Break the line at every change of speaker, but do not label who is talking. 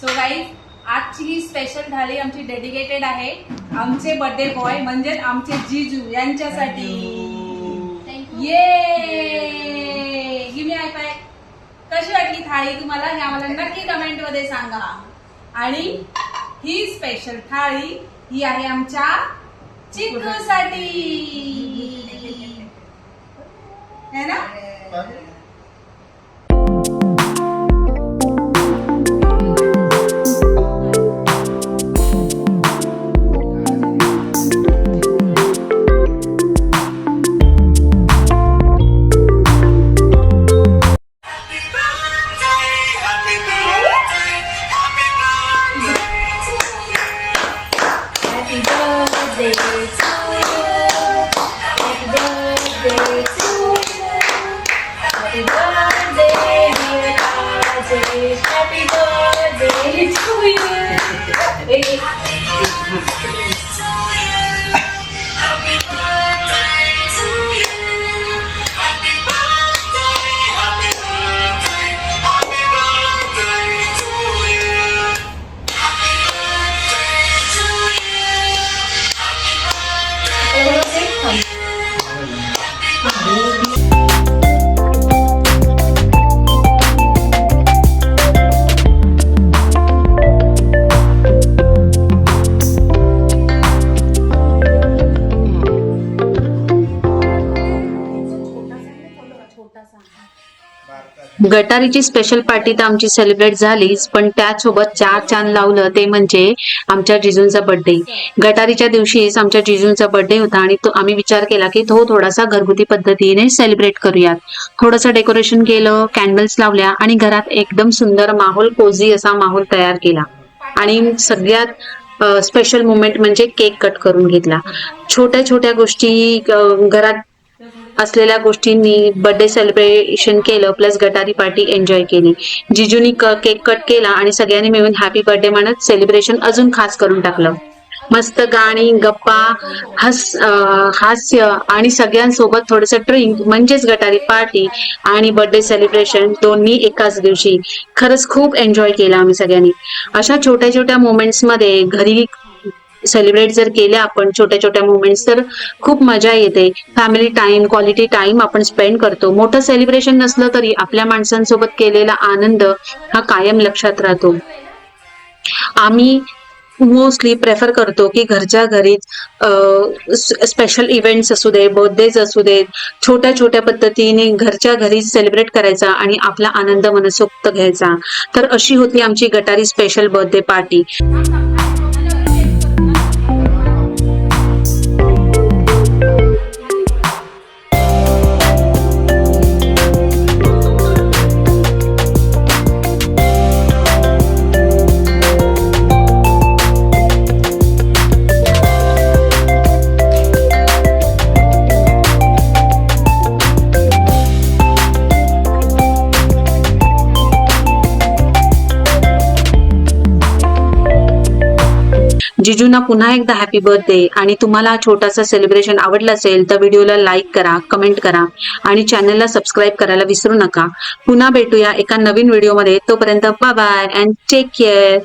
So guys आजची ही special थाळी आमची डेडिकेटेड आहे आमचे बर्थडे बॉय म्हणजे आमचे जीजू यांच्यासाठी। ये गिव मी हाय फाय। कशी वाटली थाळी तुम्हाला हे आम्हाला नक्की कमेंट मध्ये सांगा। आणि ही स्पेशल थाळी ही आहे आमच्या चिकूसाठी है ना।
गटारीची स्पेशल पार्टी तर आमची सेलिब्रेट झालीच, पण त्यासोबत चार चांद लावलं ते म्हणजे आमच्या जिजूंचा बर्थडे। गटारीच्या दिवशीच आमच्या जिजूंचा बर्थडे होता आणि तो आम्ही विचार केला की तो थोडासा घरगुती पद्धतीने सेलिब्रेट करूयात। थोडंसं डेकोरेशन केलं, कॅन्डल्स लावल्या आणि घरात एकदम सुंदर माहोल, कोझी असा माहोल तयार केला। आणि सगळ्यात स्पेशल मोमेंट म्हणजे केक कट करून घेतला। छोट्या छोट्या गोष्टी घरात असलेल्या गोष्टींनी बर्थडे सेलिब्रेशन केलं, प्लस गटारी पार्टी एन्जॉय केली। जिजूनी केक कट केला आणि सगळ्यांनी मिळून हॅपी बर्थडे म्हणत सेलिब्रेशन अजून खास करून टाकलं। मस्त गाणी, गप्पा, हास्य आणि सगळ्यांसोबत थोडंसं ड्रिंक म्हणजेच गटारी पार्टी आणि बर्थडे सेलिब्रेशन दोन्ही एकाच दिवशी। खरंच खूप एन्जॉय केला आम्ही सगळ्यांनी। अशा छोट्या छोट्या मोमेंट्स मध्ये घरी सेलिब्रेट जर केल्या आपण छोट्या छोट्या मोमेंट्स तर खूप मजा येते। फॅमिली टाइम, क्वालिटी टाइम आपण स्पेंड करतो। मोठं सेलिब्रेशन नसलं तरी आपल्या माणसांसोबत केलेला आनंद हा कायम लक्षात राहतो। आम्ही मोस्टली प्रेफर करतो की घरच्या घरीच स्पेशल इव्हेंट्स असू दे, बर्थडेज असू देत, छोट्या छोट्या पद्धतीने घरच्या घरी सेलिब्रेट करायचा आणि आपला आनंद मनसोक्त घ्यायचा। तर अशी होती आमची गटारी स्पेशल बर्थडे पार्टी। जिजूंना पुन्हा एकदा हॅपी बर्थडे। आणि तुम्हाला छोटासा सेलिब्रेशन आवडला असेल तर व्हिडिओला लाईक करा, कमेंट करा आणि चॅनलला सबस्क्राईब करायला विसरू नका। पुन्हा भेटूया एका नवीन व्हिडिओमध्ये, तोपर्यंत bye bye and take care.